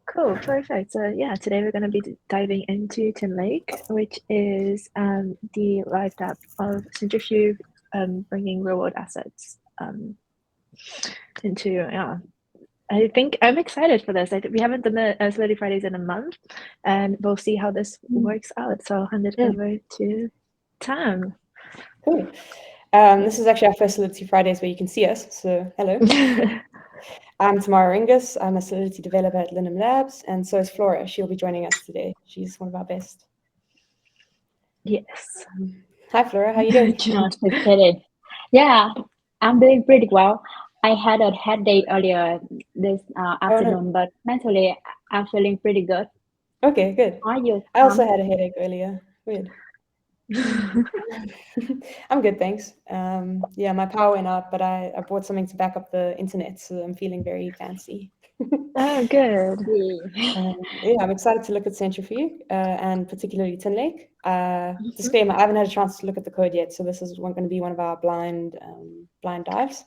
Cool, perfect. So yeah, today we're going to be diving into Tinlake, which is the live dapp of Centrifuge, bringing real world assets into yeah. I think I'm excited for this. We haven't done the Solidity Fridays in a month, and we'll see how this works out. So I'll hand it over to Tam. Cool. This is actually our first Solidity Fridays where you can see us. So hello. I'm Tamara Ringus. I'm a Solidity developer at Linum Labs, and so is Flora. She'll be joining us today. She's one of our best. Yes. Hi, Flora. How you doing? Excited. Yeah, I'm doing pretty well. I had a headache earlier this afternoon, but mentally I'm feeling pretty good. Okay, good. How are you? I also had a headache earlier. Weird. I'm good, thanks. Yeah, my power went out, but I bought something to back up the internet, so I'm feeling very fancy. Oh, good. Yeah, I'm excited to look at Centrifuge and particularly Tinlake. Disclaimer: I haven't had a chance to look at the code yet, so this is going to be one of our blind dives.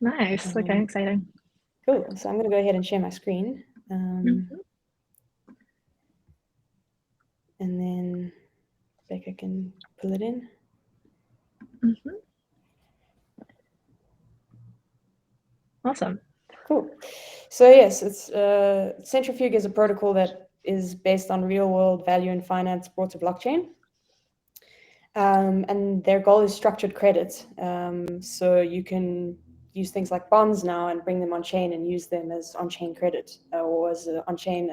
Nice. Okay, exciting. Cool. So I'm going to go ahead and share my screen, and then Becca can pull it in. Awesome. Cool. So yes, it's Centrifuge is a protocol that is based on real-world value in finance brought to blockchain. And their goal is structured credit. So you can use things like bonds now and bring them on chain and use them as on-chain credit or as on-chain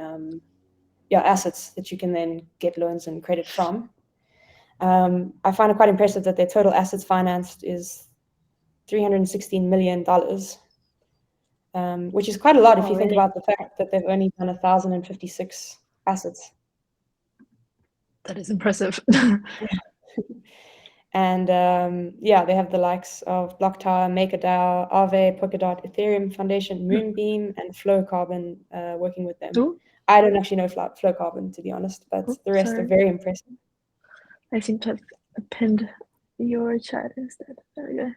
assets that you can then get loans and credit from. I find it quite impressive that their total assets financed is $316 million, which is quite a lot if you think about the fact that they've only done 1,056 assets. That is impressive. And they have the likes of BlockTower, MakerDAO, Aave, Polkadot, Ethereum Foundation, Moonbeam, and Flowcarbon working with them. Ooh. I don't actually know Flowcarbon, to be honest, but the rest are very impressive. I seem to have pinned your chat instead. There we go.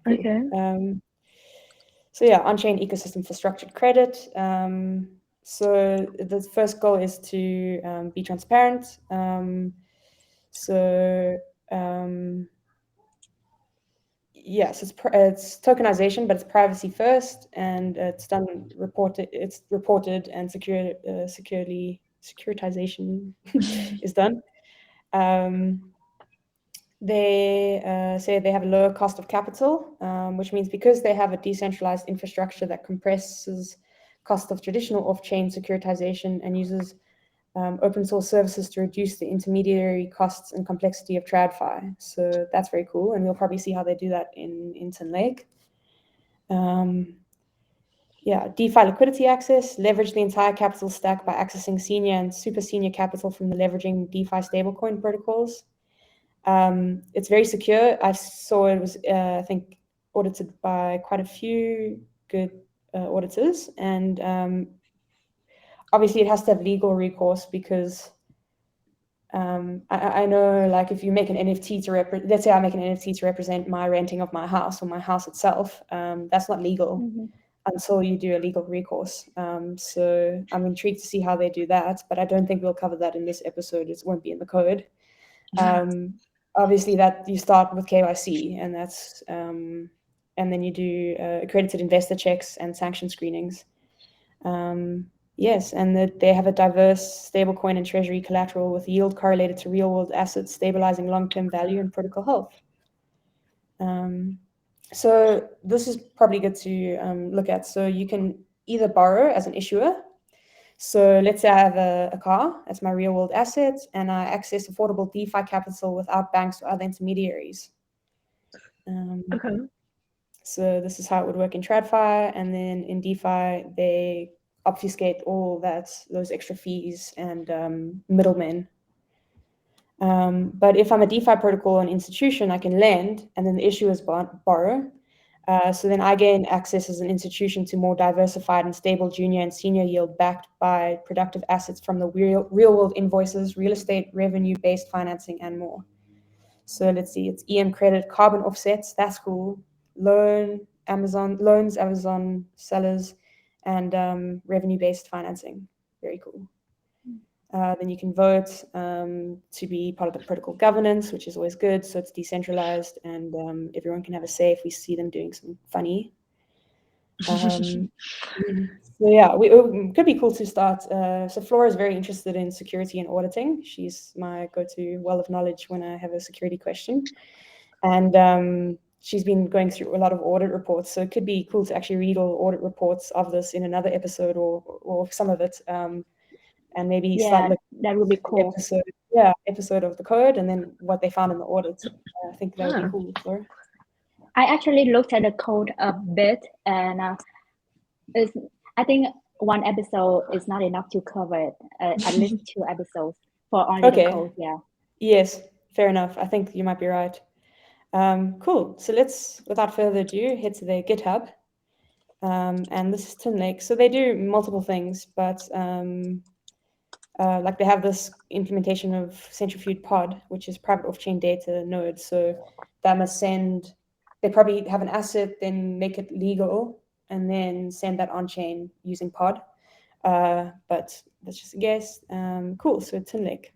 Okay. So yeah, on-chain ecosystem for structured credit. So the first goal is to be transparent. Yes, it's tokenization, but it's privacy first, and it's reported and securitization is done. They say they have a lower cost of capital, which means because they have a decentralized infrastructure that compresses cost of traditional off-chain securitization and uses open source services to reduce the intermediary costs and complexity of TradFi. So that's very cool, and we'll probably see how they do that in Tinlake. DeFi liquidity access, leverage the entire capital stack by accessing senior and super senior capital from the leveraging DeFi stablecoin protocols. It's very secure. I saw it was, I think, audited by quite a few good auditors, and obviously it has to have legal recourse because I know, like, if you make an NFT to let's say I make an NFT to represent my renting of my house or my house itself, that's not legal until you do a legal recourse. So I'm intrigued to see how they do that, but I don't think we'll cover that in this episode. It won't be in the code. Obviously, that you start with KYC, and that's and then you do accredited investor checks and sanction screenings. Yes, and that they have a diverse stablecoin and treasury collateral with yield correlated to real-world assets, stabilizing long-term value and protocol health. So this is probably good to look at. So you can either borrow as an issuer. So let's say I have a car, that's my real-world asset, and I access affordable DeFi capital without banks or other intermediaries. Okay. So this is how it would work in TradFi, and then in DeFi, they obfuscate all those extra fees and middlemen. But if I'm a DeFi protocol or an institution, I can lend, and then the issuers borrow. So then I gain access as an institution to more diversified and stable junior and senior yield backed by productive assets from the real-world invoices, real estate, revenue-based financing, and more. So let's see, it's EM credit, carbon offsets, that's cool. Loans, Amazon sellers, and revenue-based financing. Very cool. Then you can vote to be part of the protocol governance, which is always good. So it's decentralized, and everyone can have a say if we see them doing something funny. So yeah, it could be cool to start. So Flora is very interested in security and auditing. She's my go-to well of knowledge when I have a security question. And she's been going through a lot of audit reports. So it could be cool to actually read all audit reports of this in another episode or some of it. And maybe start looking that would be at cool. episode of the code and then what they found in the audit. I think that would be cool, Flora. I actually looked at the code a bit, and I think one episode is not enough to cover it. At least 2 episodes for only the code. Yeah. Yes, fair enough. I think you might be right. Cool. So let's, without further ado, head to their GitHub. And this is Tinlake. So they do multiple things, but like they have this implementation of Centrifuge Pod, which is private off-chain data node. So that must send, they probably have an asset, then make it legal, and then send that on-chain using Pod. But that's just a guess. Cool. So Tinlake.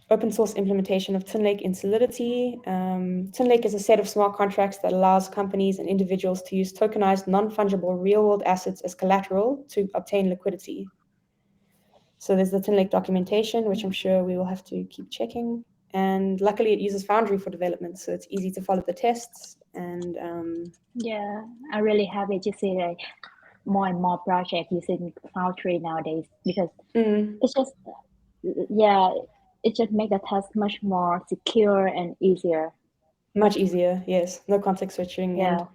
Open source implementation of Tinlake in Solidity. Tinlake is a set of smart contracts that allows companies and individuals to use tokenized, non-fungible real-world assets as collateral to obtain liquidity. So there's the Tinlake documentation, which I'm sure we will have to keep checking. And luckily, it uses Foundry for development, so it's easy to follow the tests. And yeah, I'm really happy to see that more and more projects using Foundry nowadays, because it's just it just makes the test much more secure and easier. Much easier, yes. No context switching. Yeah.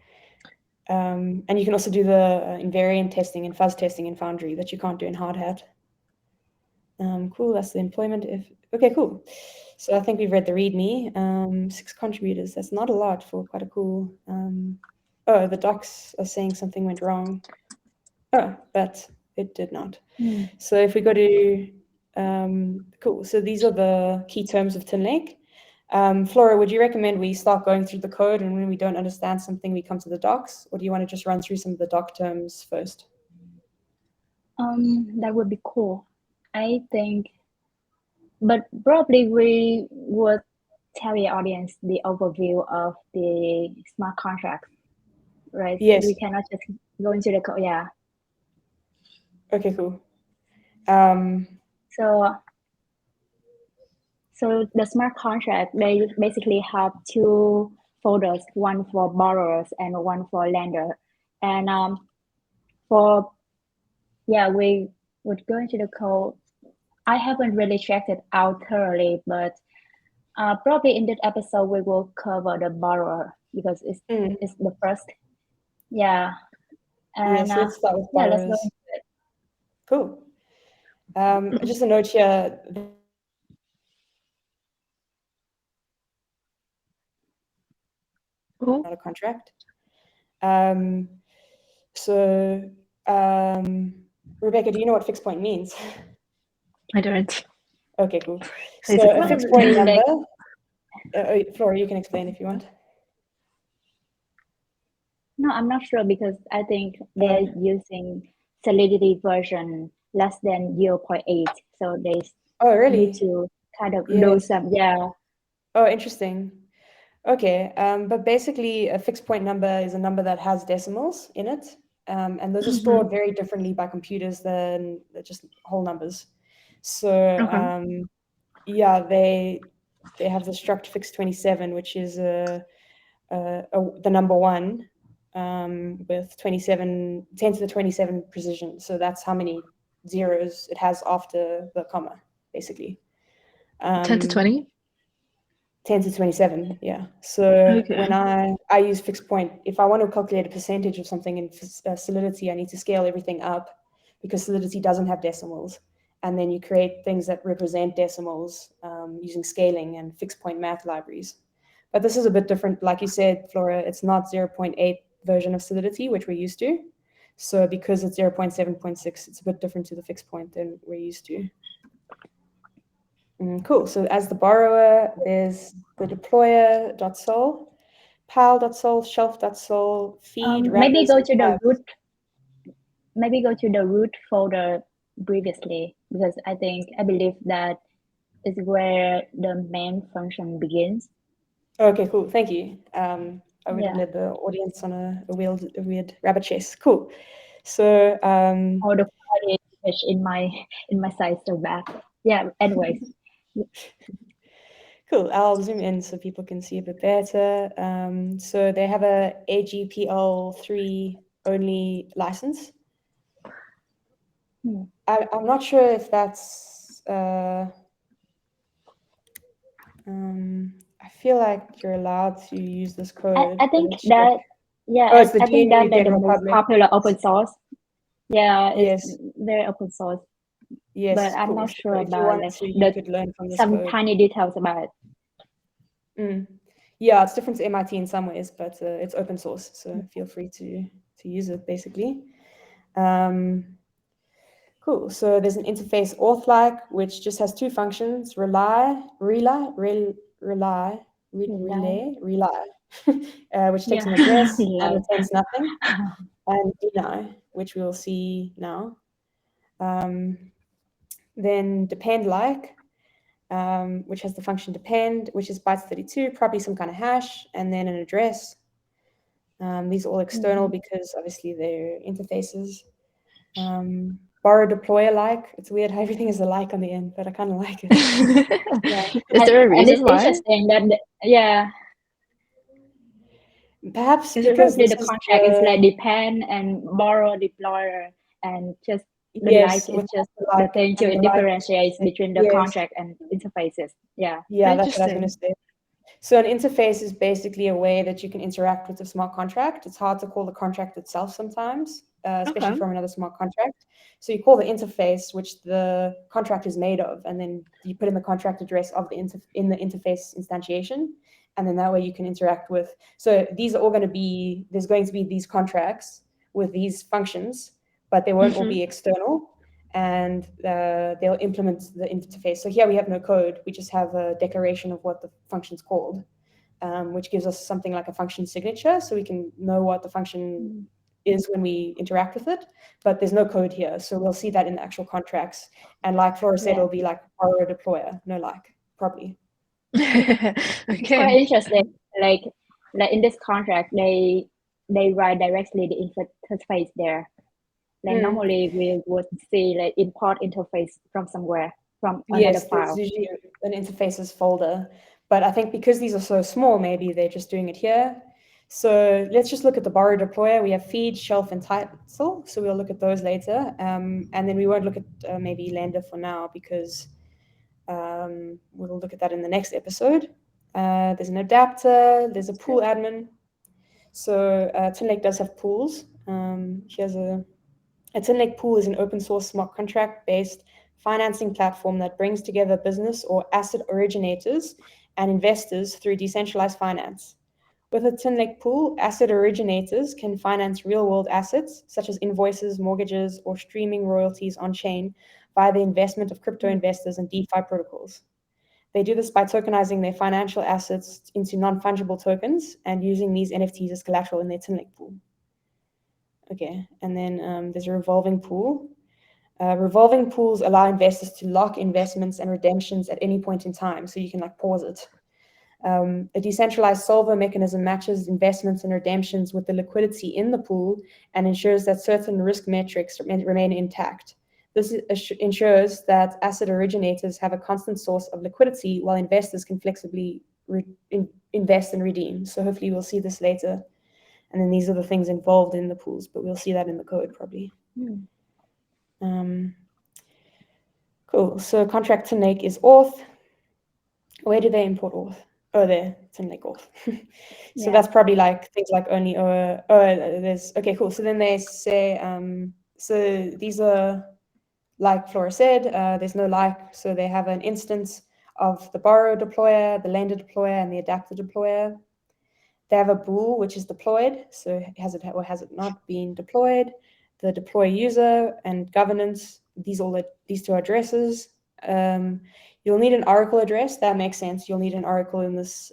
And you can also do the invariant testing and fuzz testing in Foundry that you can't do in Hardhat. Cool, that's the employment. Okay, cool. So I think we've read the README. 6 contributors, that's not a lot for quite a cool. Oh, the docs are saying something went wrong. Oh, but it did not. So if we go to, cool. So these are the key terms of Tinlake. Flora, would you recommend we start going through the code, and when we don't understand something, we come to the docs, or do you want to just run through some of the doc terms first? That would be cool. I think, but probably we would tell the audience the overview of the smart contracts, right? Yes. We cannot just go into the code. Yeah. Okay, cool. So the smart contract, they basically have 2 folders, one for borrowers and one for lender. And we would go into the code. I haven't really checked it out thoroughly, but probably in this episode we will cover the borrower because it's the first. Yeah. And yes, let's start with borrowers. Let's go into it. Cool. Just a note here. Not a contract. Rebecca, do you know what fixed point means? I don't. Okay, cool. So a fixed point number. Flora, you can explain if you want. No, I'm not sure because I think they're using Solidity version less than 0.8, so they need to kind of do some. Yeah. Oh, interesting. Okay, but basically a fixed point number is a number that has decimals in it, and those are stored very differently by computers than just whole numbers. So yeah, they have the struct fixed 27, which is the number 1 with 27, 10 to the 27 precision. So that's how many zeros it has after the comma, basically. 10 to 20? 10 to 27, yeah. So when I use fixed point, if I want to calculate a percentage of something in Solidity, I need to scale everything up because Solidity doesn't have decimals. And then you create things that represent decimals using scaling and fixed point math libraries. But this is a bit different. Like you said, Flora, it's not 0.8 version of Solidity, which we're used to. So because it's 0.7.6, it's a bit different to the fixed point than we're used to. Cool. So as the borrower, there's the deployer.sol. pile.sol, shelf.sol, feed, maybe wrappers, go and to the tabs. root. Maybe go to the root folder previously, because I believe that is where the main function begins. Okay, cool. Thank you. I would have Yeah. led the audience on a weird rabbit chase. Cool. So Or the quality is in my site so bad. Yeah. Anyways. cool. I'll zoom in so people can see a bit better. So they have a AGPL3 only license. I'm not sure if that's. I feel like you're allowed to use this code. I but think let's check. that it's the I think GNU that the General most Public. popular open source. Yeah, Yes. it's very open source. Yes, But I'm cool. not So sure if you about want like to, you could learn from this some code. tiny details about it. Yeah, it's different to MIT in some ways, but it's open source, so feel free to use it basically. Cool. So there's an interface auth-like, which just has two functions: relay, which takes an address and returns nothing, and deny, which we'll see now. Then depend-like, which has the function depend, which is bytes 32, probably some kind of hash, and then an address. These are all external because obviously they're interfaces. Borrow deploy alike. It's weird how everything is alike on the end, but I kind of like it. Yeah. Is there a reason why? Interesting that Perhaps because because the this contract is like depend and borrow deployer, and just the yes, like is just like, the thing to differentiate between the contract and interfaces. Yeah. Yeah, that's what I was going to say. So an interface is basically a way that you can interact with a smart contract. It's hard to call the contract itself sometimes, especially from another smart contract. So you call the interface, which the contract is made of, and then you put in the contract address of the interface instantiation, and then that way you can interact with. So these are all going to be, there's going to be these contracts with these functions, but they won't all be external. And they'll implement the interface. So here we have no code. We just have a declaration of what the function's called, which gives us something like a function signature, so we can know what the function is when we interact with it. But there's no code here, so we'll see that in the actual contracts. And like Flora said, it'll be like borrow deployer, no like, probably. Okay. It's quite interesting. Like in this contract, they write directly the interface there. Like normally we would see like import interface from somewhere, from another file. There's usually an interfaces folder, but I think because these are so small, maybe they're just doing it here. So let's just look at the borrow deployer. We have feed, shelf, and title. So we'll look at those later. And then we won't look at maybe lambda for now because we'll look at that in the next episode. There's an adapter. There's a pool admin. So Tinlake does have pools. Here's a Tinlake Pool is an open source smart contract based financing platform that brings together business or asset originators and investors through decentralized finance. With a Tinlake Pool, asset originators can finance real-world assets such as invoices, mortgages, or streaming royalties on-chain via the investment of crypto investors and DeFi protocols. They do this by tokenizing their financial assets into non-fungible tokens and using these NFTs as collateral in their Tinlake Pool. Okay, and then there's a revolving pool. Revolving pools allow investors to lock investments and redemptions at any point in time, so you can like pause it. A decentralized solver mechanism matches investments and redemptions with the liquidity in the pool and ensures that certain risk metrics remain intact. This ensures that asset originators have a constant source of liquidity while investors can flexibly invest and redeem. So hopefully we'll see this later. And then these are the things involved in the pools, but we'll see that in the code probably. Cool. So contract Tinlake is auth. Where do they import auth? Oh, there, Tinlake auth. So that's probably like things like only there's okay, cool. So then they say so these are like Flora said, there's no like, so they have an instance of the borrow deployer, the lender deployer, and the adapter deployer. They have a bool, which is deployed. So has it or has it not been deployed? The deploy user and governance. These two addresses. You'll need an Oracle address. That makes sense. You'll need an Oracle in this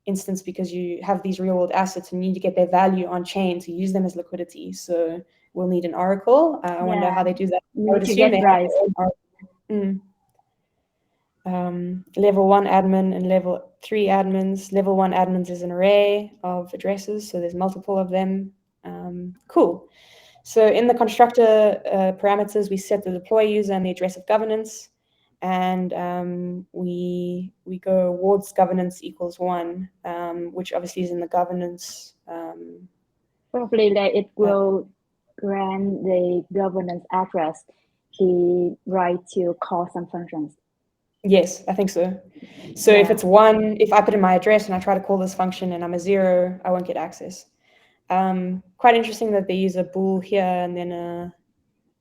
instance because you have these real world assets and you need to get their value on chain to use them as liquidity. So we'll need an oracle. I wonder how they do that. We I would need to assume get they right. have their own oracle. Level 1 admin and level 3 admins. Level 1 admins is an array of addresses, so there's multiple of them. Cool. So in the constructor parameters, we set the deploy user and the address of governance, and we go awards governance equals 1, which obviously is in the governance. Probably that it will grant the governance address the right to call some functions. Yes, I think so. So if it's 1, if I put in my address and I try to call this function and I'm a 0, I won't get access. Quite interesting that they use a bool here and then a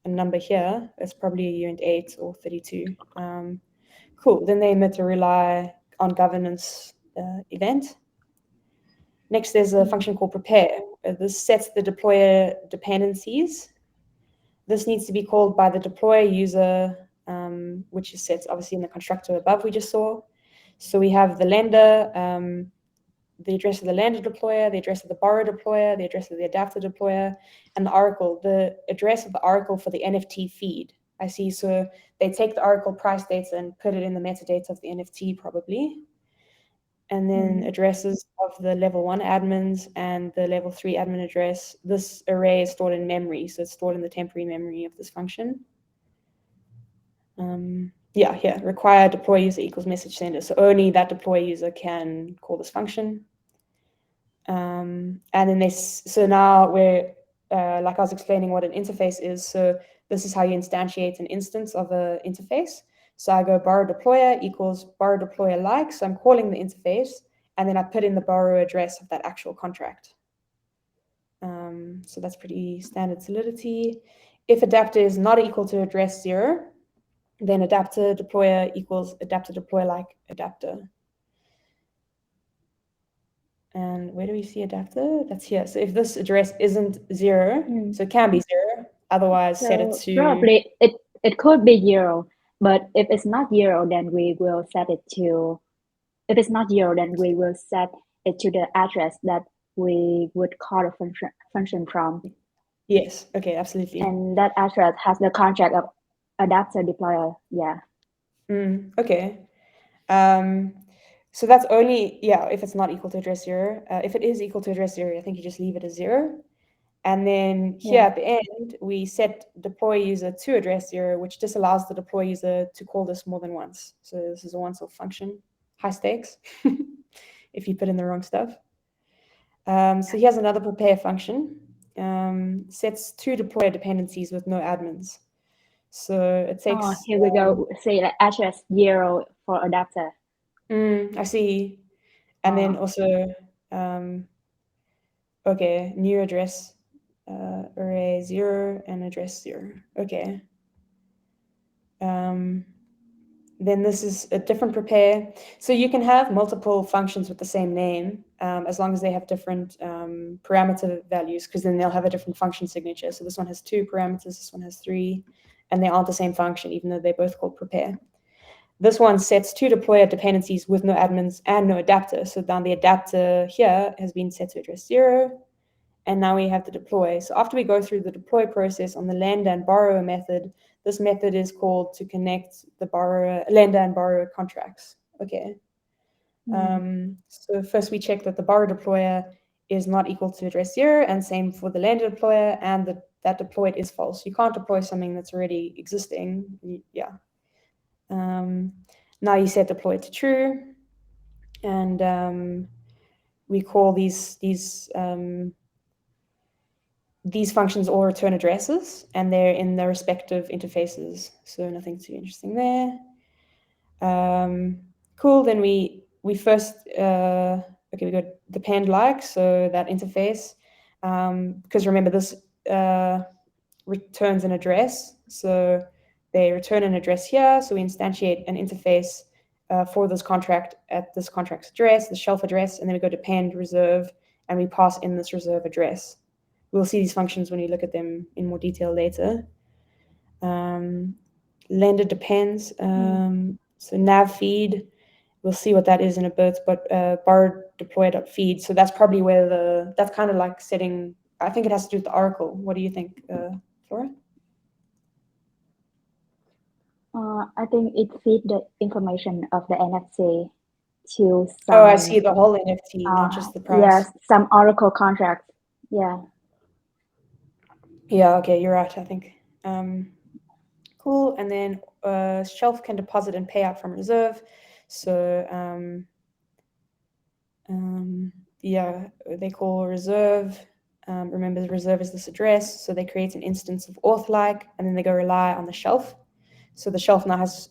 number here. It's probably a uint 8 or 32. Cool. Then they emit a rely on governance event. Next, there's a function called prepare. This sets the deployer dependencies. This needs to be called by the deployer user, which is set obviously in the constructor above we just saw. So we have the lender, the address of the lender deployer, the address of the borrower deployer, the address of the adapter deployer, and the oracle, the address of the oracle for the NFT feed. I see. So they take the oracle price data and put it in the metadata of the NFT probably. And then addresses of the level 1 admins and the level 3 admin address. This array is stored in memory, so it's stored in the temporary memory of this function. Here, require deploy user equals message sender. So only that deploy user can call this function. And then so now we're, like I was explaining what an interface is. So this is how you instantiate an instance of an interface. So I go borrow deployer equals borrow deployer like. So I'm calling the interface, and then I put in the borrower address of that actual contract. So that's pretty standard Solidity. If adapter is not equal to address 0, then adapter deployer equals adapter deployer like adapter. And where do we see adapter? That's here. So if this address isn't 0, so it can be 0, otherwise set it to... Probably it could be 0, but if it's not 0, then we will set it to... If it's not 0, then we will set it to the address that we would call a function from. Yes, okay, absolutely. And that address has the contract of adapter deployer, Okay. So that's only, if it's not equal to address 0. If it is equal to address 0, I think you just leave it as 0. And then here at the end, we set deploy user to address 0, which disallows the deploy user to call this more than once. So this is a once-off function, high stakes, if you put in the wrong stuff. So here's another prepare function. Sets 2 deployer dependencies with no admins. So it takes... Oh, here we go. Say like address 0 for adapter. I see. And then also, okay, new address, array 0 and address 0. Okay. Then this is a different prepare. So you can have multiple functions with the same name, as long as they have different parameter values, because then they'll have a different function signature. So this one has 2 parameters, this one has 3, and they aren't the same function, even though they're both called prepare. This one sets 2 deployer dependencies with no admins and no adapter. So now the adapter here has been set to address 0, and now we have the deploy. So after we go through the deploy process on the lender and borrower method, this method is called to connect the lender and borrower contracts. Okay. So first we check that the borrower deployer is not equal to address 0, and same for the lender deployer, and that deployed is false. You can't deploy something that's already existing. Now you set deploy to true, and we call these functions all return addresses, and they're in their respective interfaces. So nothing too interesting there. Cool. Then we first we got depend like, so that interface, because remember this returns an address. So they return an address here. So we instantiate an interface for this contract at this contract's address, the shelf address, and then we go depend reserve, and we pass in this reserve address. We'll see these functions when you look at them in more detail later. Lender depends. So nav feed we'll see what that is in a bit, but borrow deploy.feed. So that's probably where that's kind of like setting, I think it has to do with the Oracle. What do you think, Flora? I think it feeds the information of the NFT to some. Oh, I see, the whole NFT, not just the price. Yes, some Oracle contracts. Yeah. Yeah, okay, you're right, I think. Cool. And then shelf can deposit and pay out from reserve. So yeah, they call reserve. Remember, the reserve is this address. So they create an instance of auth-like, and then they go rely on the shelf. So the shelf now has,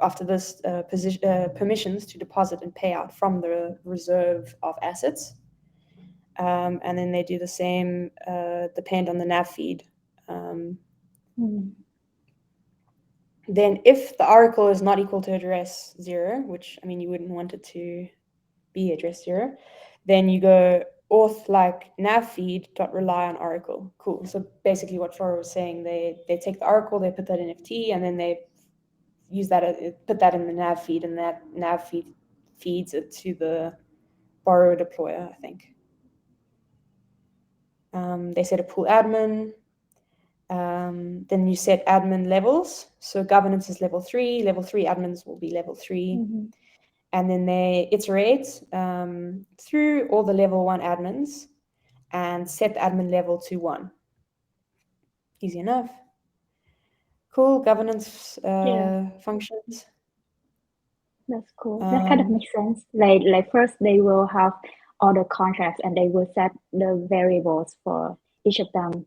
after this, permissions to deposit and pay out from the reserve of assets. And then they do the same, depend on the nav feed. Then if the oracle is not equal to address 0, which, I mean, you wouldn't want it to be address 0, then you go auth like nav feed dot rely on oracle. Cool. So basically what Flora was saying, they take the oracle, they put that in FT, and then they use that, put that in the nav feed, and that nav feed feeds it to the borrower deployer, I think. They set a pool admin. Then you set admin levels. So governance is level 3. Level 3 admins will be level 3. And then they iterate through all the level 1 admins and set the admin level to 1. Easy enough. Cool. Governance functions. That's cool. That kind of makes sense. Like first they will have all the contracts and they will set the variables for each of them,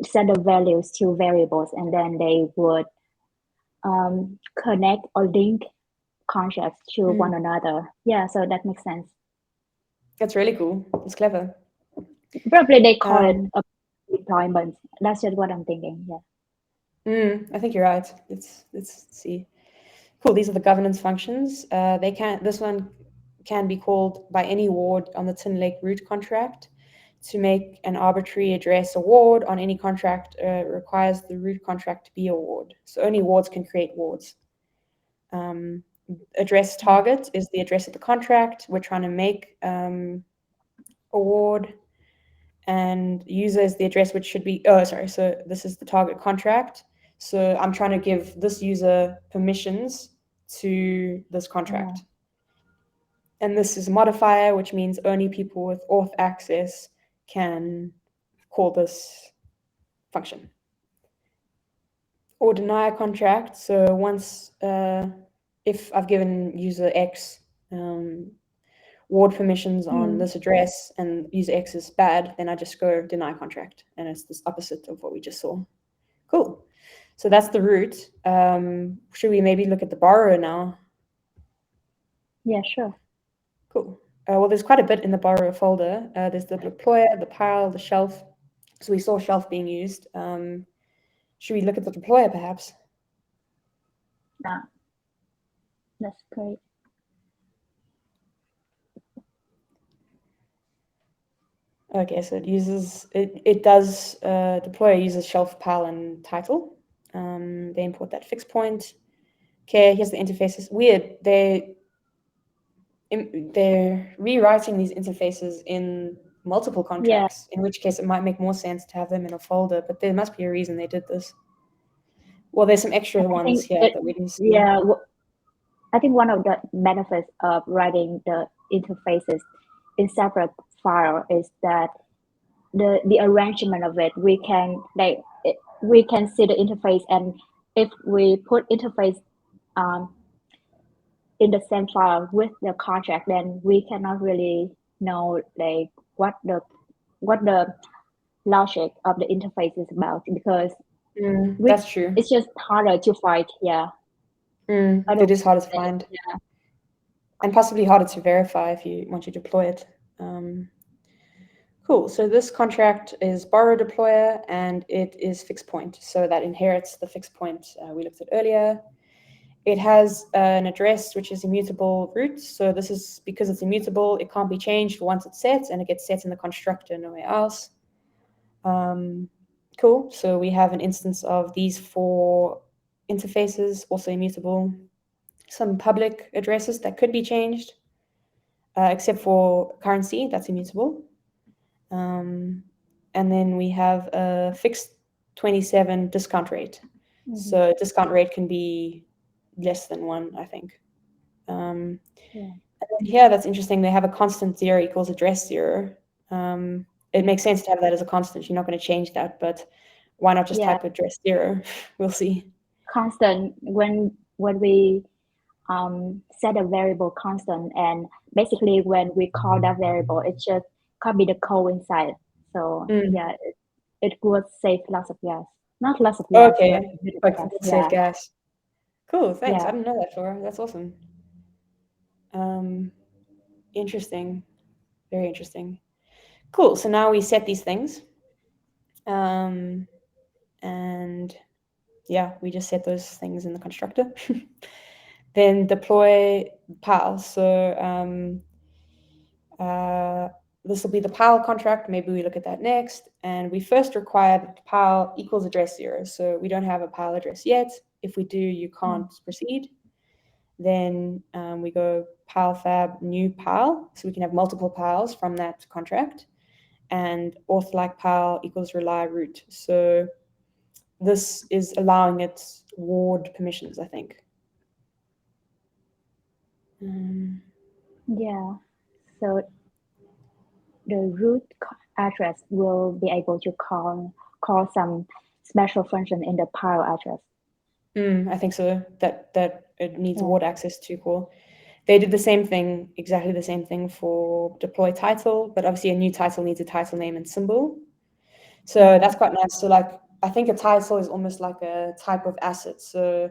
set the values to variables, and then they would connect or link contracts to one another. Yeah, so that makes sense. That's really cool. It's clever. Probably they call it a deployment. That's just what I'm thinking. Yeah. I think you're right. Let's see. Cool. These are the governance functions. This one can be called by any ward on the Tinlake root contract. To make an arbitrary address a ward on any contract requires the root contract to be a ward. So only wards can create wards. Address target is the address of the contract. We're trying to make a ward, and user is the address which should be, so this is the target contract. So I'm trying to give this user permissions to this contract. And this is a modifier, which means only people with auth access can call this function. Or deny a contract. So once, if I've given user X ward permissions on this address and user X is bad, then I just go deny contract. And it's this opposite of what we just saw. Cool. So that's the root. Should we maybe look at the borrower now? Yeah, sure. Cool. Well, there's quite a bit in the borrower folder. There's the deployer, the pile, the shelf. So we saw shelf being used. Should we look at the deployer, perhaps? Yeah, that's great. Okay, so deployer uses shelf, pile, and title. They import that fixed point. Okay, here's the interfaces. Weird. They're rewriting these interfaces in multiple contracts, in which case it might make more sense to have them in a folder, but there must be a reason they did this. Well, there's some extra ones here that we didn't see. Yeah, I think one of the benefits of writing the interfaces in separate file is that the arrangement of it, we can see the interface, and if we put interface in the same file with the contract, then we cannot really know like what the logic of the interface is about, because that's true. It's just harder to find. Yeah. It is harder to find. Yeah. And possibly harder to verify if you want to deploy it. Cool. So this contract is borrow deployer, and it is fixed point. So that inherits the fixed point we looked at earlier. It has an address which is immutable root. So this is because it's immutable, it can't be changed once it's set, and it gets set in the constructor, nowhere else. Cool. So we have an instance of these 4 interfaces, also immutable. some public addresses that could be changed, except for currency, that's immutable. And then we have a fixed 27 discount rate. So discount rate can be less than 1, I think. And then here, that's interesting. They have a constant 0 equals address 0. It makes sense to have that as a constant. You're not going to change that, but why not just type address 0? We'll see. Constant, when we set a variable constant, and basically when we call that variable, it just copy the code inside. So it would save lots of gas. Not lots of gas. Okay, but like save gas. Cool, thanks. I didn't know that, Flora. That's awesome. Interesting. Very interesting. Cool. So now we set these things. And yeah, we just set those things in the constructor. Then deploy PAL. So this will be the PAL contract. Maybe we look at that next. And we first require that PAL equals address 0. So we don't have a PAL address yet. If we do, you can't proceed. Then we go PAL fab new PAL. So we can have multiple PALs from that contract. And auth like PAL equals rely root. So this is allowing it ward permissions, I think. So the root address will be able to call some special function in the PAL address. I think so. That it needs ward access to call. They did the same thing, exactly the same thing for deploy title, but obviously a new title needs a title name and symbol. So that's quite nice. So like, I think a title is almost like a type of asset. So,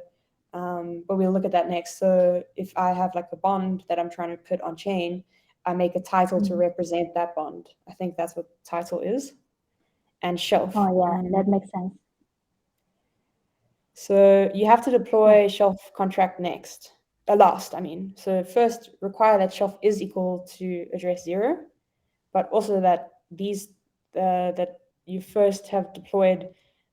but we'll look at that next. So if I have like a bond that I'm trying to put on chain, I make a title to represent that bond. I think that's what title is. And shelf. That makes sense. So you have to deploy shelf contract next. Last, I mean. So first require that shelf is equal to address 0, but also that these that you first have deployed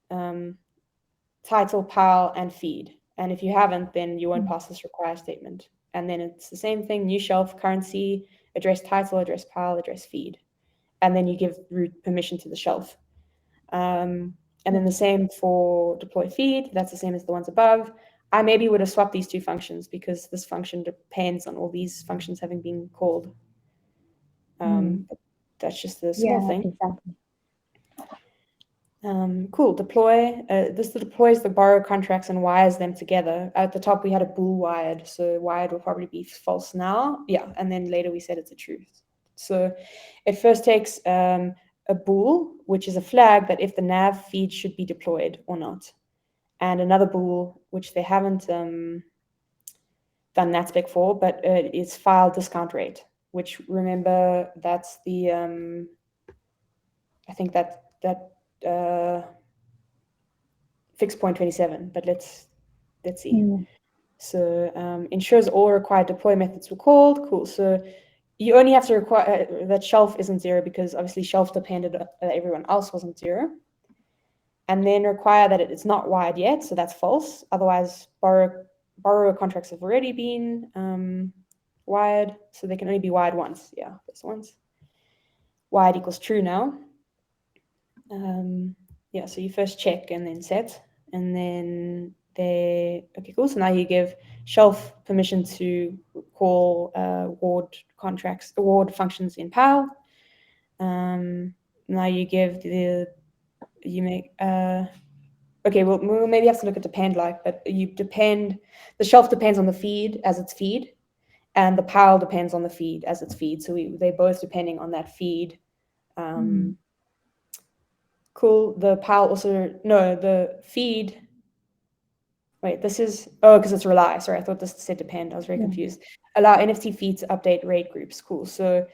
title, PAL, and feed. And if you haven't, then you won't pass this require statement. And then it's the same thing, new shelf, currency, address title, address PAL, address feed. And then you give root permission to the shelf. And then the same for deploy feed. That's the same as the ones above. I maybe would have swapped these two functions because this function depends on all these functions having been called. But that's just a small thing. Exactly. Cool. Deploy. This deploys the borrow contracts and wires them together. At the top, we had a bool wired. So wired will probably be false now. Yeah. And then later we said it's a truth. So it first takes a bool, which is a flag that if the nav feed should be deployed or not. And another bool, which they haven't done that spec for, but it's file discount rate, which remember that's the, I think that fixed point 27, but let's see. So ensures all required deploy methods were called. Cool. So you only have to require that shelf isn't 0 because obviously shelf depended that everyone else wasn't 0. And then require that it's not wired yet, so that's false. Otherwise, borrower contracts have already been wired, so they can only be wired once. Yeah, just once. Wired equals true now. Yeah, so you first check and then set, and then okay, cool. So now you give shelf permission to call ward functions in PAL. Now you give okay, well, we'll maybe have to look at depend like, but the shelf depends on the feed as its feed, and the PAL depends on the feed as its feed. So they're both depending on that feed. Cool. The PAL also, no, the feed. Wait, this is, because it's rely. Sorry, I thought this said depend. I was very confused. Allow NFT feed to update RAID groups. Cool. So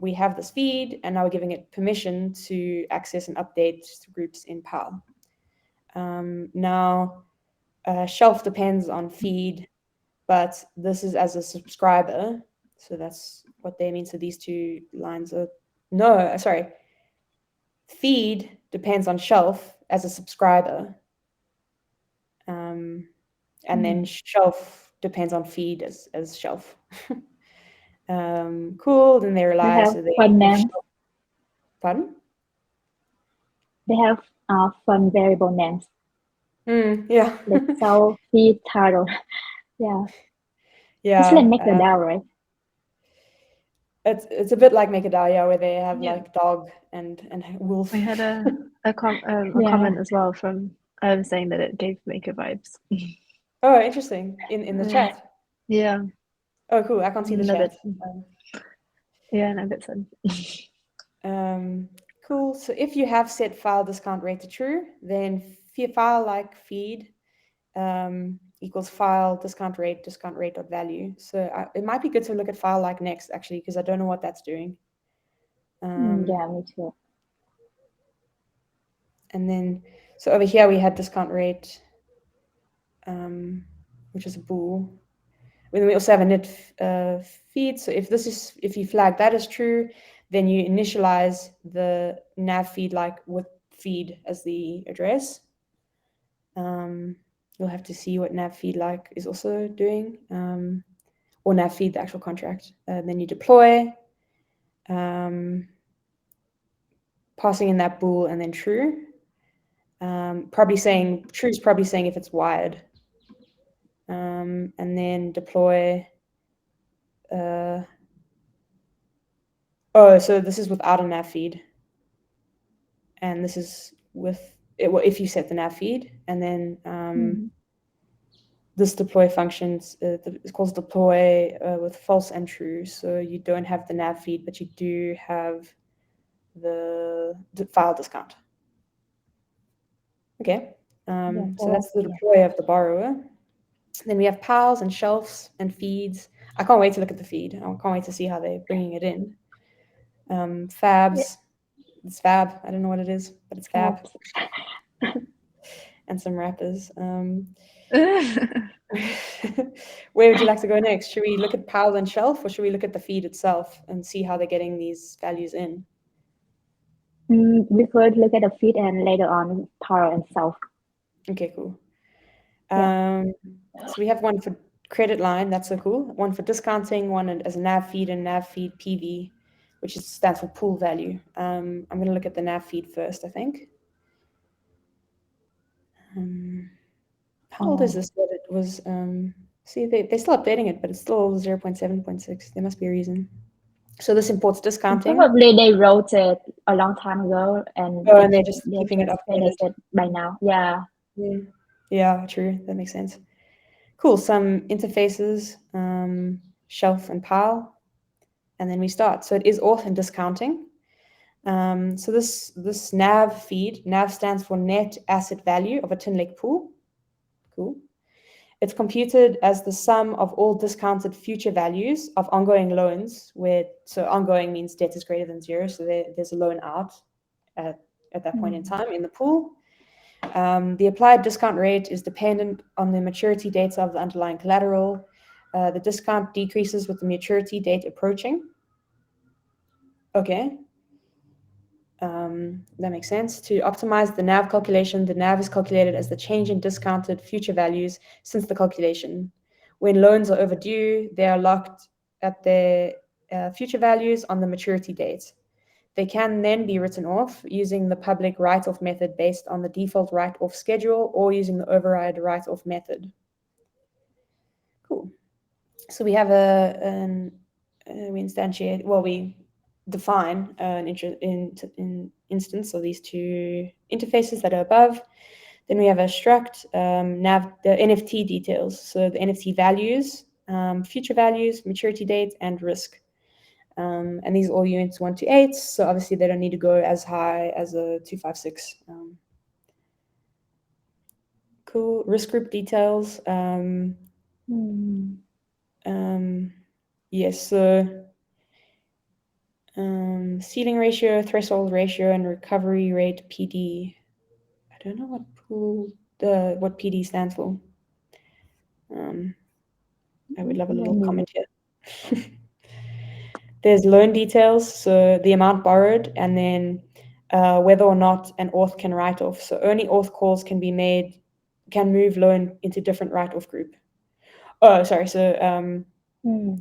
we have this feed, and now we're giving it permission to access and update groups in PAL. Now, shelf depends on feed, but this is as a subscriber. So that's what they mean. So these two lines are, no, sorry. Feed depends on shelf as a subscriber. And then shelf depends on feed as shelf. Cool. Then they They rely. have So they fun names. pardon? They have fun variable names Yeah. like cell, feed, title. Yeah, it's Yeah. like MakerDAO, right? It's a bit like MakerDAO, yeah, where they have Yeah. like dog and wolf. We had a comment as well from saying that it gave Maker vibes. Oh, interesting. In the chat. Yeah. Oh, cool. I can't see the chat. Yeah, no, that's it. Cool. So if you have set file discount rate to true, then file like feed equals file discount rate dot value. So it might be good to look at file like next, actually, because I don't know what that's doing. Yeah, me too. And then, so over here we had discount rate, which is a bool. And then we also have a net feed. So if you flag that as true, then you initialize the nav feed like with feed as the address. You'll have to see what nav feed like is also doing, or nav feed the actual contract. Then you deploy, passing in that bool and then true. Probably saying true is probably saying if it's wired. And then deploy. So this is without a nav feed, and this is with it. Well, if you set the nav feed, and then this deploy functions it's called deploy with false and true. So you don't have the nav feed, but you do have the file discount. Okay, so that's the deploy of the borrower. Then we have pals and shelves and feeds. I can't wait to look at the feed. I can't wait to see how they're bringing it in. Fabs. It's fab. I don't know what it is, but it's fab. And some wrappers. Where would you like to go next? Should we look at pal and shelf, or should we look at the feed itself and see how they're getting these values in? We could look at the feed and later on power and self. Okay, cool. So we have one for credit line. That's so cool. One for discounting, one as a nav feed and nav feed PV, which stands for pool value. I'm going to look at the nav feed first, I think. How old is this? That it was. See, they're still updating it, but it's still 0.7.6. There must be a reason. So this imports discounting. Probably they wrote it a long time ago, and they're just keeping it updated by now. Yeah. Yeah, true. That makes sense. Cool. Some interfaces, shelf and pile, and then we start. So it is auth and discounting. So this nav feed, nav stands for net asset value of a Tinlake pool. Cool. It's computed as the sum of all discounted future values of ongoing loans, so ongoing means debt is greater than zero, so there's a loan out at that point in time in the pool. The applied discount rate is dependent on the maturity dates of the underlying collateral. The discount decreases with the maturity date approaching. Okay. That makes sense. To optimize the NAV calculation, the NAV is calculated as the change in discounted future values since the calculation. When loans are overdue, they are locked at their future values on the maturity date. They can then be written off using the public write-off method based on the default write-off schedule or using the override write-off method. Cool. So we have we define an instance of these two interfaces that are above. Then we have a struct, the NFT details. So the NFT values, future values, maturity date, and risk. And these are all units 1 to 8. So obviously they don't need to go as high as a 256. Cool. Risk group details. Yes, so ceiling ratio, threshold ratio, and recovery rate PD. I don't know what PD stands for. I would love a little comment here. There's loan details, so the amount borrowed, and then whether or not an auth can write off. So only auth calls can move loan into different write-off group. Oh, sorry. So Hmm.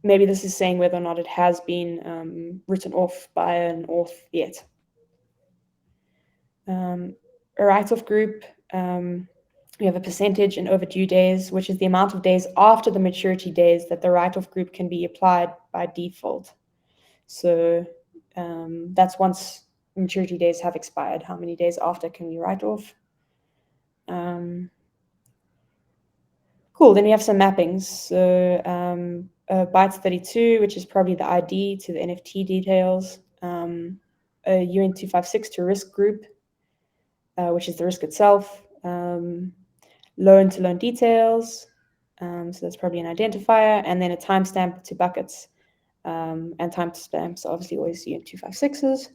maybe this is saying whether or not it has been written off by an auth yet. A write-off group, we have a percentage in overdue days, which is the amount of days after the maturity days that the write-off group can be applied by default. So that's once maturity days have expired. How many days after can we write off? Cool. Then we have some mappings. So bytes 32, which is probably the ID to the NFT details. A UN256 to risk group, which is the risk itself. Loan to loan details. So that's probably an identifier. And then a timestamp to buckets. And timestamps are obviously always UN256s.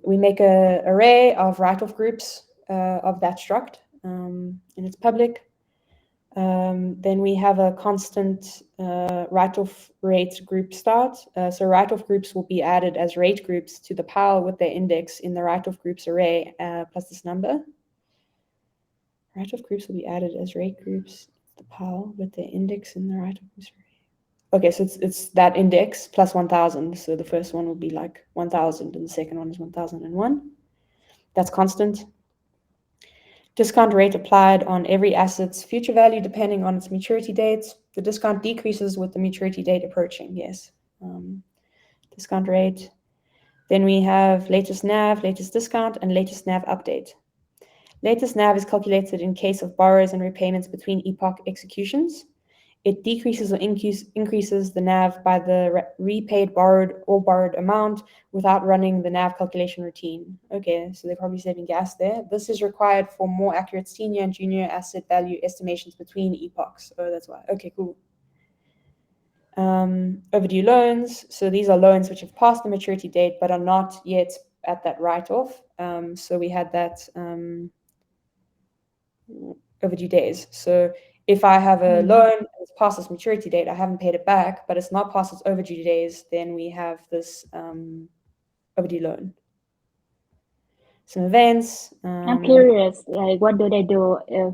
We make an array of write-off groups of that struct, and it's public. Then we have a constant write-off rate group start. So write-off groups will be added as rate groups to the pile with their index in the write-off groups array plus this number. Write-off groups will be added as rate groups to the pile with their index in the write-off groups array. Okay, so it's that index plus 1000. So the first one will be like 1000 and the second one is 1001. That's constant. Discount rate applied on every asset's future value depending on its maturity dates. The discount decreases with the maturity date approaching, yes. Discount rate. Then we have latest NAV, latest discount, and latest NAV update. Latest NAV is calculated in case of borrowers and repayments between epoch executions. It decreases or increases the NAV by the repaid borrowed amount without running the NAV calculation routine. Okay, so they're probably saving gas there. This is required for more accurate senior and junior asset value estimations between epochs. Oh, that's why. Okay, cool. Overdue loans. So these are loans which have passed the maturity date but are not yet at that write-off. So we had that overdue days. So if I have a loan and it's past its maturity date, I haven't paid it back, but it's not past its overdue days, then we have this overdue loan. Some events. I'm curious, like what do they do if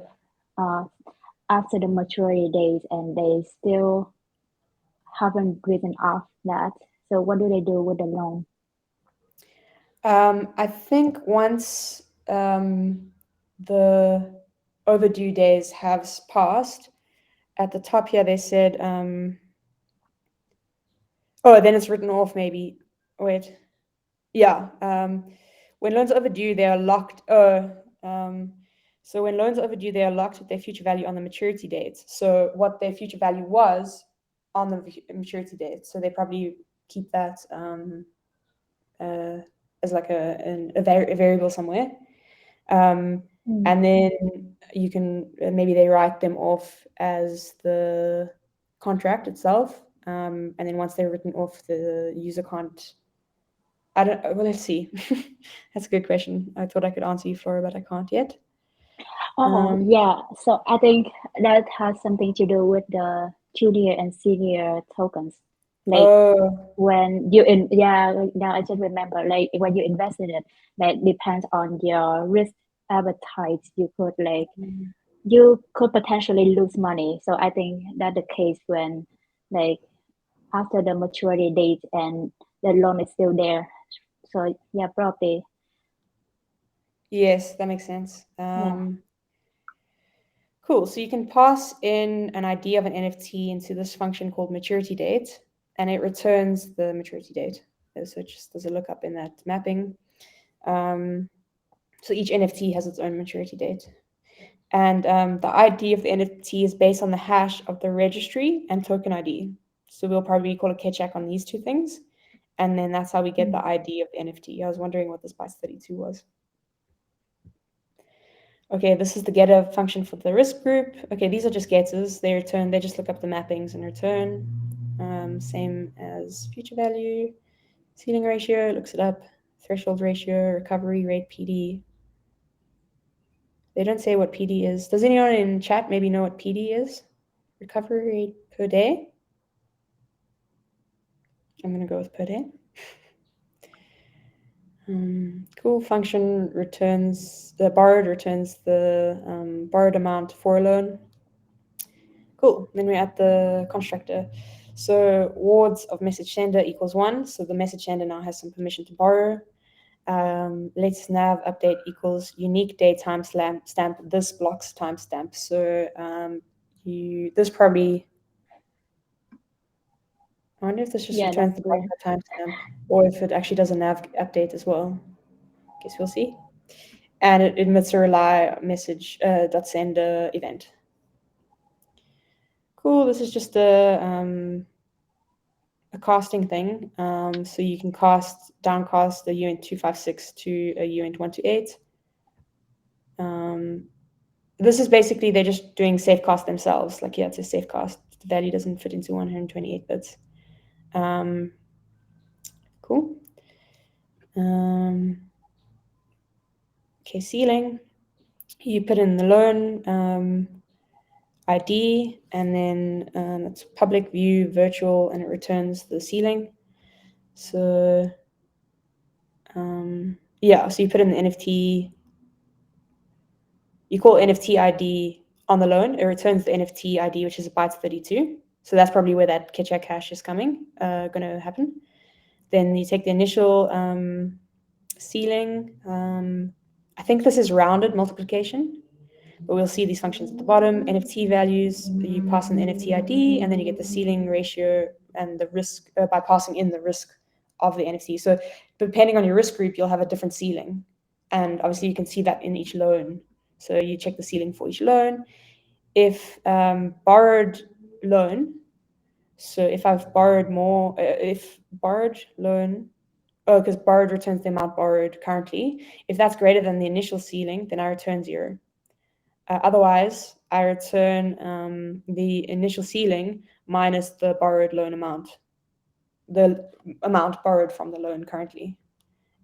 after the maturity days and they still haven't written off that? So what do they do with the loan? I think once the overdue days have passed, at the top here they said, oh, then it's written off maybe. Wait. Yeah. When loans are overdue, they are locked. So when loans are overdue, they are locked with their future value on the maturity date. So what their future value was on the maturity date. So they probably keep that as like a variable somewhere. And then you can maybe they write them off as the contract itself. And then once they're written off, the user can't. Well, let's see. That's a good question. I thought I could answer you, Flora, but I can't yet. Oh, yeah. So I think that has something to do with the junior and senior tokens. Like when you now I just remember, like when you invest in it, like depends on your risk appetite. You could potentially lose money. So I think that's the case when like after the maturity date and the loan is still there. So yeah, probably. Yes, that makes sense. Cool. So you can pass in an ID of an NFT into this function called maturity date, and it returns the maturity date. So it just does a lookup in that mapping. So each NFT has its own maturity date. And the ID of the NFT is based on the hash of the registry and token ID. So we'll probably call a catch-check on these two things. And then that's how we get the ID of the NFT. I was wondering what this byte32 was. Okay, this is the getter function for the risk group. Okay, these are just getters. They just look up the mappings and return. Same as future value, ceiling ratio, looks it up, threshold ratio, recovery rate, PD. They don't say what PD is. Does anyone in chat maybe know what PD is? Recovery rate per day? I'm going to go with per day. Cool. Function returns the borrowed amount for a loan. Cool. Then we're at the constructor. So wards of message sender equals 1. So the message sender now has some permission to borrow. Latest nav update equals unique day timestamp this block's timestamp. So this probably, I wonder if this just returns the block timestamp or if it actually does a nav update as well. Guess we'll see. And it emits a rely message .sender event. Cool. This is just a casting thing. So you can downcast the uint 256 to a uint 128. This is basically they're just doing safecast themselves. Like, yeah, it's a safecast. The value doesn't fit into 128 bits. Cool. Okay, sealing. You put in the loan ID, and then it's public view virtual, and it returns the sealing. So yeah, so you put in the NFT. You call NFT ID on the loan. It returns the NFT ID, which is a byte 32. So that's probably where that Ketchup hash is going to happen. Then you take the initial sealing. I think this is rounded multiplication, but we'll see these functions at the bottom. NFT values, you pass in the NFT ID, and then you get the sealing ratio and the risk by passing in the risk of the NFT. So depending on your risk group, you'll have a different sealing. And obviously you can see that in each loan. So you check the sealing for each loan. If borrowed loan, so if I've borrowed more, if borrowed loan, because borrowed returns the amount borrowed currently. If that's greater than the initial sealing, then I return 0. Otherwise, I return the initial sealing minus the borrowed loan amount, the amount borrowed from the loan currently.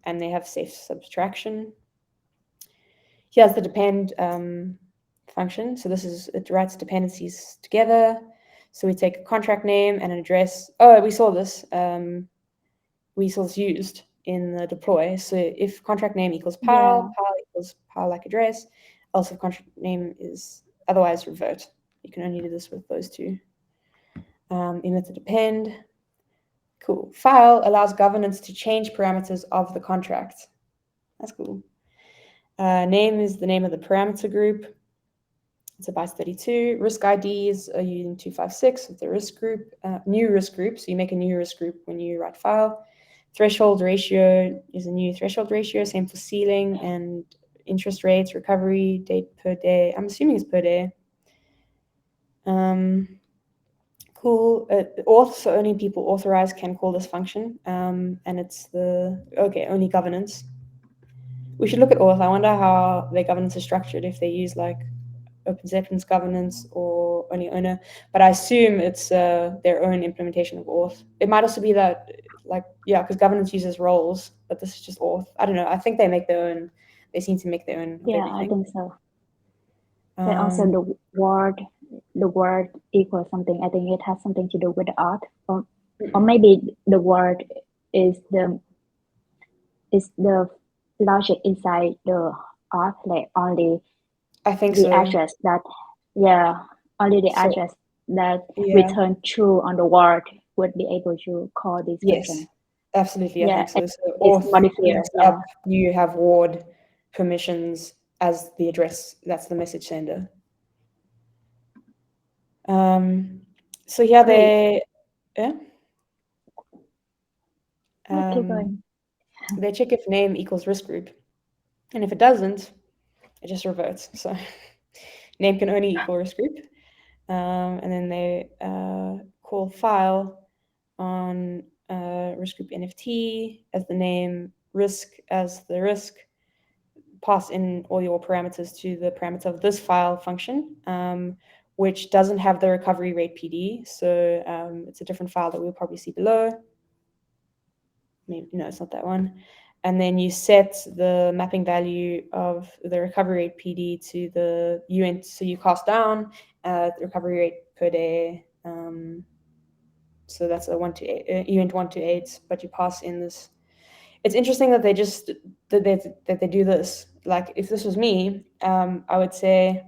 And they have safe subtraction. Here's the depend function. So it writes dependencies together. So we take a contract name and an address. Oh, we saw this. We saw this used in the deploy. So if contract name equals PAL, PAL equals PAL like address. Else if contract name is otherwise revert. You can only do this with those two. Emit the depend. Cool. File allows governance to change parameters of the contract. That's cool. Name is the name of the parameter group. It's a byte 32. Risk IDs are using 256 with the risk group, new risk group. So you make a new risk group when you write file. Threshold ratio is a new threshold ratio. Same for sealing and interest rates, recovery, date per day. I'm assuming it's per day. Cool. Auth, so only people authorized can call this function. And it's only governance. We should look at auth. I wonder how their governance is structured, if they use like OpenZeppelin's governance or only owner, but I assume it's their own implementation of auth. It might also be that, because governance uses roles, but this is just auth. I don't know. I think they make their own. They seem to make their own. Yeah, I think so. But also the word equals something. I think it has something to do with the art, or maybe the word is the logic inside the art, like only. I think the address that, only the address that return true on the word would be able to call this function. Yes, absolutely. I think so. So it's modifier. Up, you have ward permissions as the address. That's the message sender. So here they, they check if name equals risk group, and if it doesn't, it just reverts. So name can only equal risk group, and then they call file on risk group NFT as the name, risk as the risk, pass in all your parameters to the parameter of this file function, which doesn't have the recovery rate PD. So it's a different file that we'll probably see below. Maybe, no, it's not that one. And then you set the mapping value of the recovery rate PD to the uint. So you cast down the recovery rate per day. So that's a 1 to 8, uint 1 to 8, but you pass in this. It's interesting that they just that they do this. Like if this was me, I would say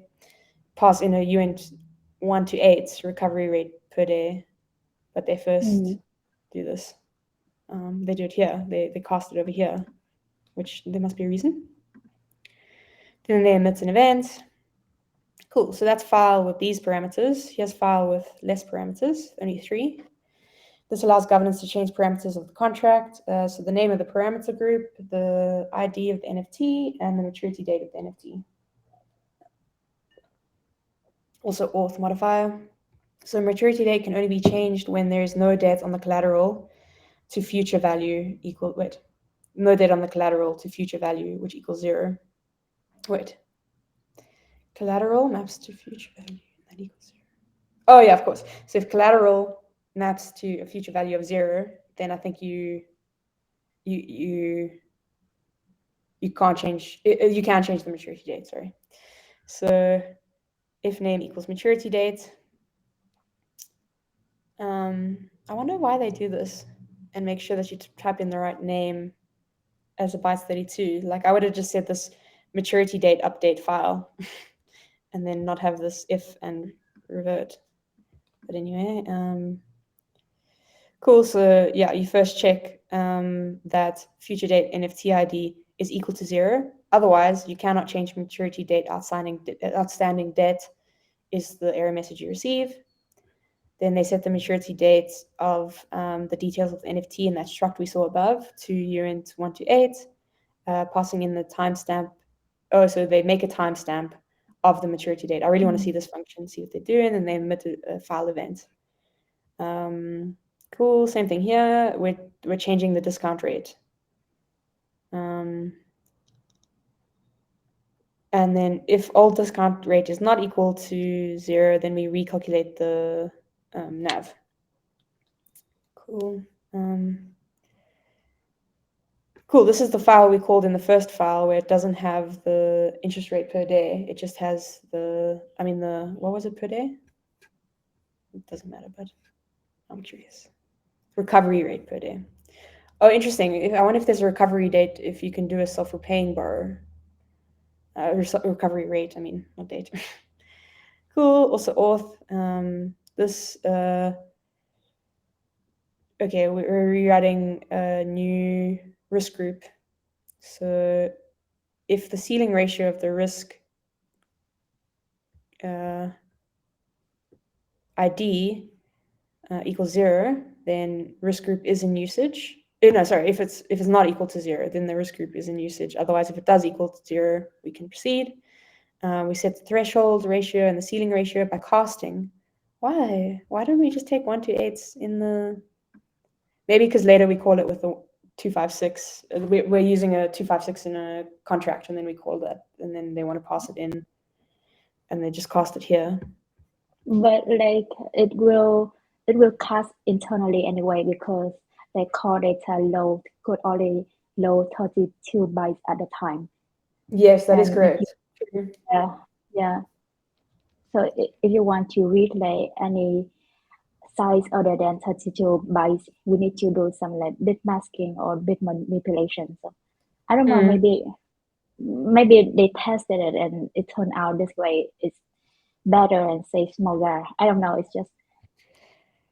pass in a uint 1 to 8 recovery rate per day, but they first do this. They do it here. They cast it over here, which there must be a reason. Then they emit an event. Cool. So that's file with these parameters. Here's file with less parameters, only 3. This allows governance to change parameters of the contract. So the name of the parameter group, the ID of the NFT, and the maturity date of the NFT. Also auth modifier. So maturity date can only be changed when there is no debt on the collateral to future value equal, no debt on the collateral to future value, which equals 0. Collateral maps to future value, that equals 0. Oh yeah, of course. So if collateral maps to a future value of 0, then I think you can't change, you can change the maturity date, sorry. So if name equals maturity date, I wonder why they do this and make sure that you type in the right name as a bytes 32. Like I would have just said this maturity date update file and then not have this if and revert. But anyway, cool. So yeah, you first check that future date NFT ID is equal to 0. Otherwise, you cannot change maturity date. Outstanding debt is the error message you receive. Then they set the maturity date of the details of the NFT in that struct we saw above to uint 1 to 8, passing in the timestamp. Oh, so they make a timestamp of the maturity date. I really want to see this function, see what they're doing, and they emit a file event. Cool, same thing here. We're changing the discount rate. And then if old discount rate is not equal to 0, then we recalculate the NAV. Cool. Cool, this is the file we called in the first file where it doesn't have the interest rate per day. It just has what was it per day? It doesn't matter, but I'm curious. Recovery rate per day. Oh, interesting. I wonder if there's a recovery date if you can do a self-repaying borrower. Recovery rate, not date. Cool, also auth. Okay, we're rewriting a new risk group. So if the ceiling ratio of the risk ID equals 0, then risk group is in usage. If it's not equal to 0, then the risk group is in usage. Otherwise, if it does equal to 0, we can proceed. We set the threshold ratio and the ceiling ratio by casting. Why don't we just take 1 to 8s in the... Maybe because later we call it with the 256. We're using a 256 in a contract, and then we call that, and then they want to pass it in, and they just cast it here. But like it will cast internally anyway because the core data load could only load 32 bytes at a time. Yes, that is correct. Yeah. So if you want to relay any size other than 32 bytes, we need to do some like bit masking or bit manipulation. So I don't know, maybe they tested it and it turned out this way it's better and saves more gas. I don't know. It's just...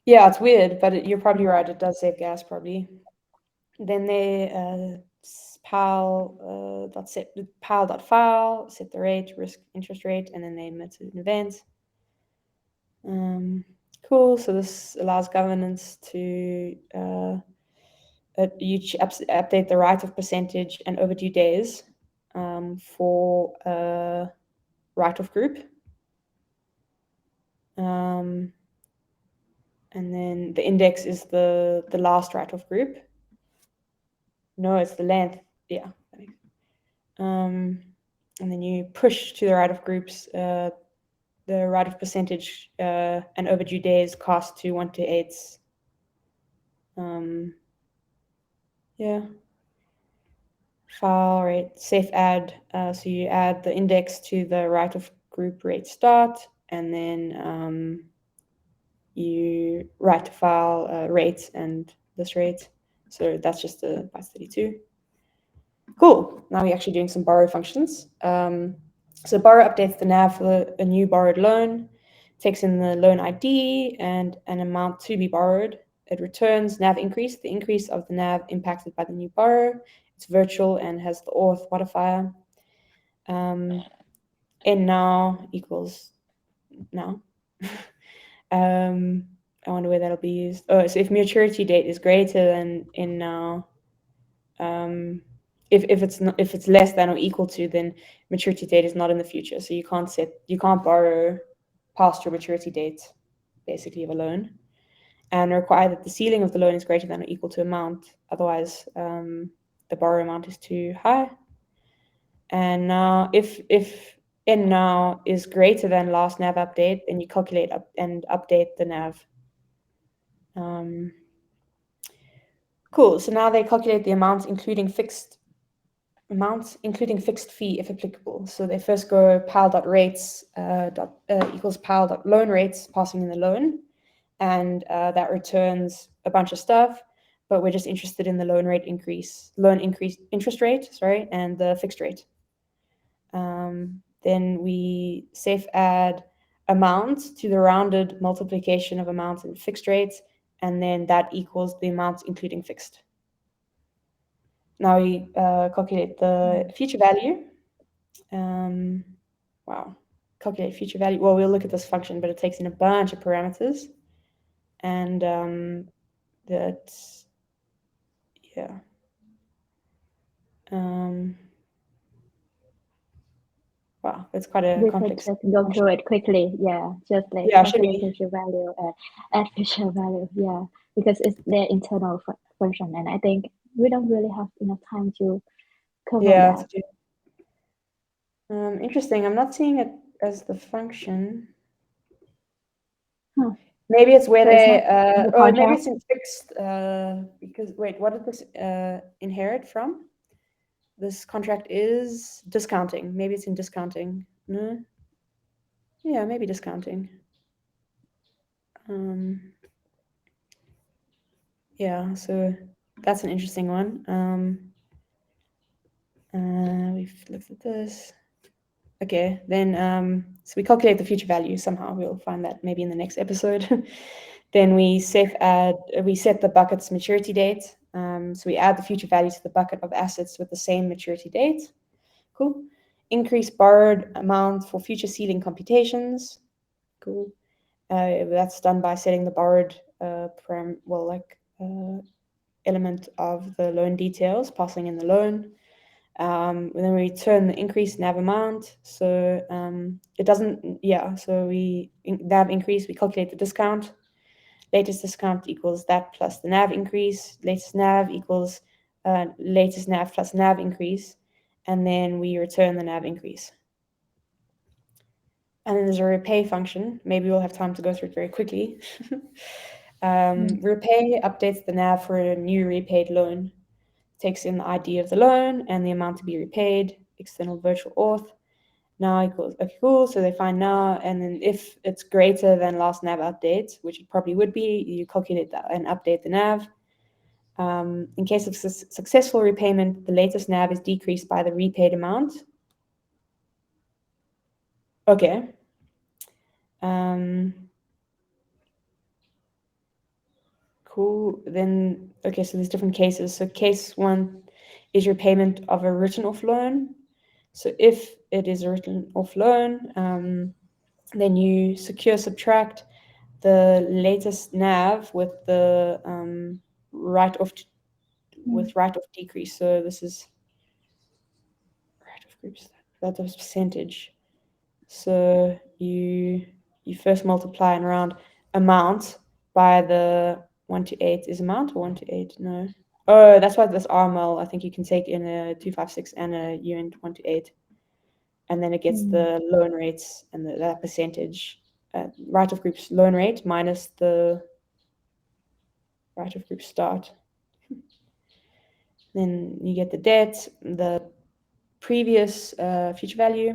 Yeah, it's weird, but you're probably right. It does save gas, probably. Then they pal.file, set the rate, risk, interest rate, and then they emit an event. Cool. So this allows governance to update the write-off percentage and overdue days for a write-off group. And then the index is the last write-off group. No, it's the length. Yeah. And then you push to the write-off groups the write-off percentage and overdue days cast to 1 to 8s. Yeah. File rate, safe add. So you add the index to the write-off group rate start, and then you write to file rate and this rate. So that's just the bytes 32. Cool. Now we're actually doing some borrow functions. So borrow updates the NAV for a new borrowed loan. takes in the loan ID and an amount to be borrowed. It returns NAV increase, the increase of the NAV impacted by the new borrower. It's virtual and has the auth modifier. N now equals now. I wonder where that'll be used. Oh, so if maturity date is greater than N now, if it's less than or equal to, then maturity date is not in the future. So you can't borrow past your maturity date, basically, of a loan, and require that the ceiling of the loan is greater than or equal to amount. Otherwise, the borrow amount is too high. And now, if N now is greater than last NAV update, then you calculate and update the NAV. Cool. So now they calculate the amounts including fixed fee if applicable. So they first go pile.rates equals pile.loan rates, passing in the loan, and that returns a bunch of stuff. But we're just interested in the loan increase interest rate, and the fixed rate. Then we safe add amount to the rounded multiplication of amounts and fixed rates, and then that equals the amounts including fixed. Now we calculate the future value. Calculate future value. Well, we'll look at this function, but it takes in a bunch of parameters, and wow, it's quite a complex. We could just go through it quickly. Yeah, just like calculate future value and add future value. Yeah, because it's their internal function, and I think we don't really have enough time to cover that. Interesting. I'm not seeing it as the function. Maybe it's where maybe it's in fixed. Because wait, what did this inherit from? This contract is discounting. Maybe it's in discounting. No. Yeah, maybe discounting. Yeah, so that's an interesting one. We've looked at this. Okay, then so we calculate the future value somehow. We'll find that maybe in the next episode. Then we set the bucket's maturity date. So we add the future value to the bucket of assets with the same maturity date. Cool. Increase borrowed amount for future ceiling computations. Cool. That's done by setting the borrowed element of the loan details, passing in the loan. And then we return the increased NAV amount. So it doesn't, so NAV increase, we calculate the discount. Latest discount equals that plus the NAV increase. Latest NAV equals latest NAV plus NAV increase. And then we return the NAV increase. And then there's a repay function. Maybe we'll have time to go through it very quickly. Repay updates the NAV for a new repaid loan. Takes in the ID of the loan and the amount to be repaid, external virtual auth. Now equals, okay, cool. So they find now, and then if it's greater than last NAV update, which it probably would be, you calculate that and update the NAV. In case of successful repayment, the latest NAV is decreased by the repaid amount. Okay. Cool. Then, okay, so there's different cases. So case 1 is repayment of a written off loan. So if it is a written off loan, then you subtract the latest NAV with the write-off decrease. So this is write-off groups, that's a percentage. So you first multiply and round amount by the 1 to 8 is amount, or 1 to 8? No. Oh, that's why this RML, I think you can take in a 256 and a UN 1 to 8. And then it gets the loan rates and that percentage. Write-off group's loan rate minus the write-off group start. Then you get the debt, the previous future value.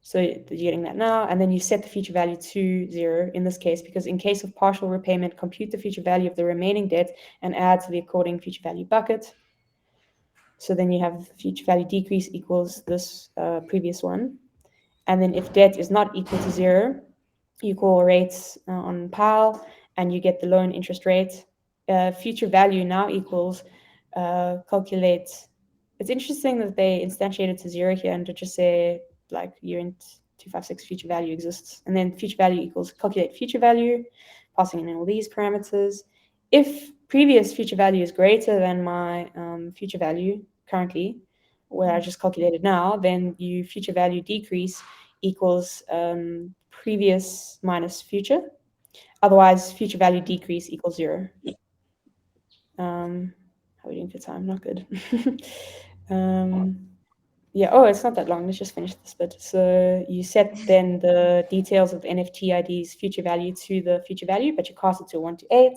So you're getting that now, and then you set the future value to 0 in this case, because in case of partial repayment, compute the future value of the remaining debt and add to the according future value bucket. So then you have future value decrease equals this previous one. And then if debt is not equal to 0, you call rates on PAL, and you get the loan interest rate. Future value now equals calculate. It's interesting that they instantiate it to 0 here and to just say like uint 256 future value exists, and then future value equals calculate future value, passing in all these parameters. If previous future value is greater than my future value currently, where I just calculated now, then you future value decrease equals previous minus future. Otherwise, future value decrease equals 0. How are we doing for time? Not good. Yeah, oh, it's not that long. Let's just finish this bit. So you set then the details of the NFT ID's future value to the future value, but you cast it to 1 to 8.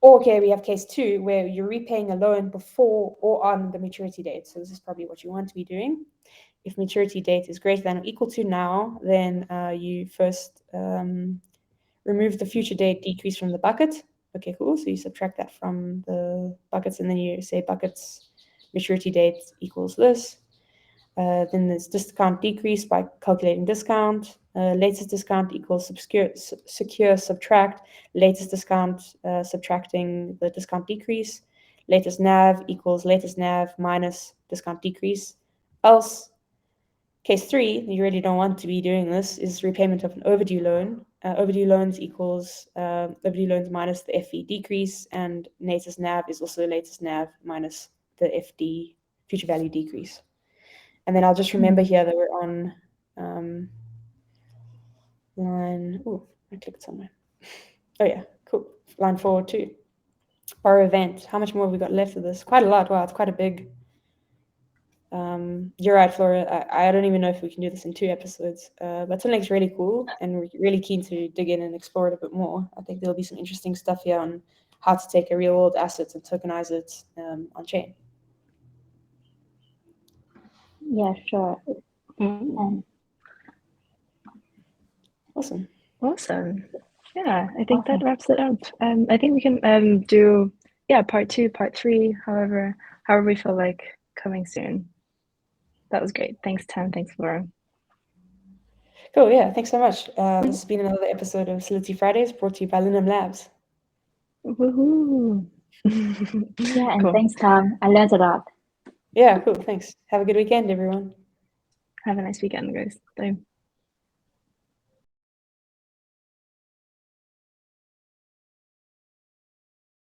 Okay, we have case 2, where you're repaying a loan before or on the maturity date. So this is probably what you want to be doing. If maturity date is greater than or equal to now, then you first remove the future date decrease from the bucket. Okay, cool. So you subtract that from the buckets, and then you say buckets maturity date equals this. Then there's discount decrease by calculating discount. Latest discount equals secure subtract. Latest discount subtracting the discount decrease. Latest NAV equals latest NAV minus discount decrease. Else, case 3, you really don't want to be doing this, is repayment of an overdue loan. Overdue loans equals overdue loans minus the FV decrease, and latest NAV is also latest NAV minus the FD future value decrease. And then I'll just remember here that we're on line, oh, I clicked somewhere. Oh yeah, cool. Line 4.2. Borrow event. How much more have we got left of this? Quite a lot. Wow, it's quite a big. You're right, Flora. I don't even know if we can do this in 2 episodes. But Tinlake's really cool, and we're really keen to dig in and explore it a bit more. I think there'll be some interesting stuff here on how to take a real world asset and tokenize it on chain. Yeah, sure. Awesome. Yeah, I think that wraps it up. I think we can do part 2, part 3, however we feel like, coming soon. That was great. Thanks, Tam. Thanks, Flora. Cool. Yeah. Thanks so much. This has been another episode of Solidity Fridays, brought to you by Linum Labs. Woohoo! Yeah, and cool. thanks, Tom. I learned a lot. Yeah, cool. Thanks. Have a good weekend, everyone. Have a nice weekend, guys. Bye.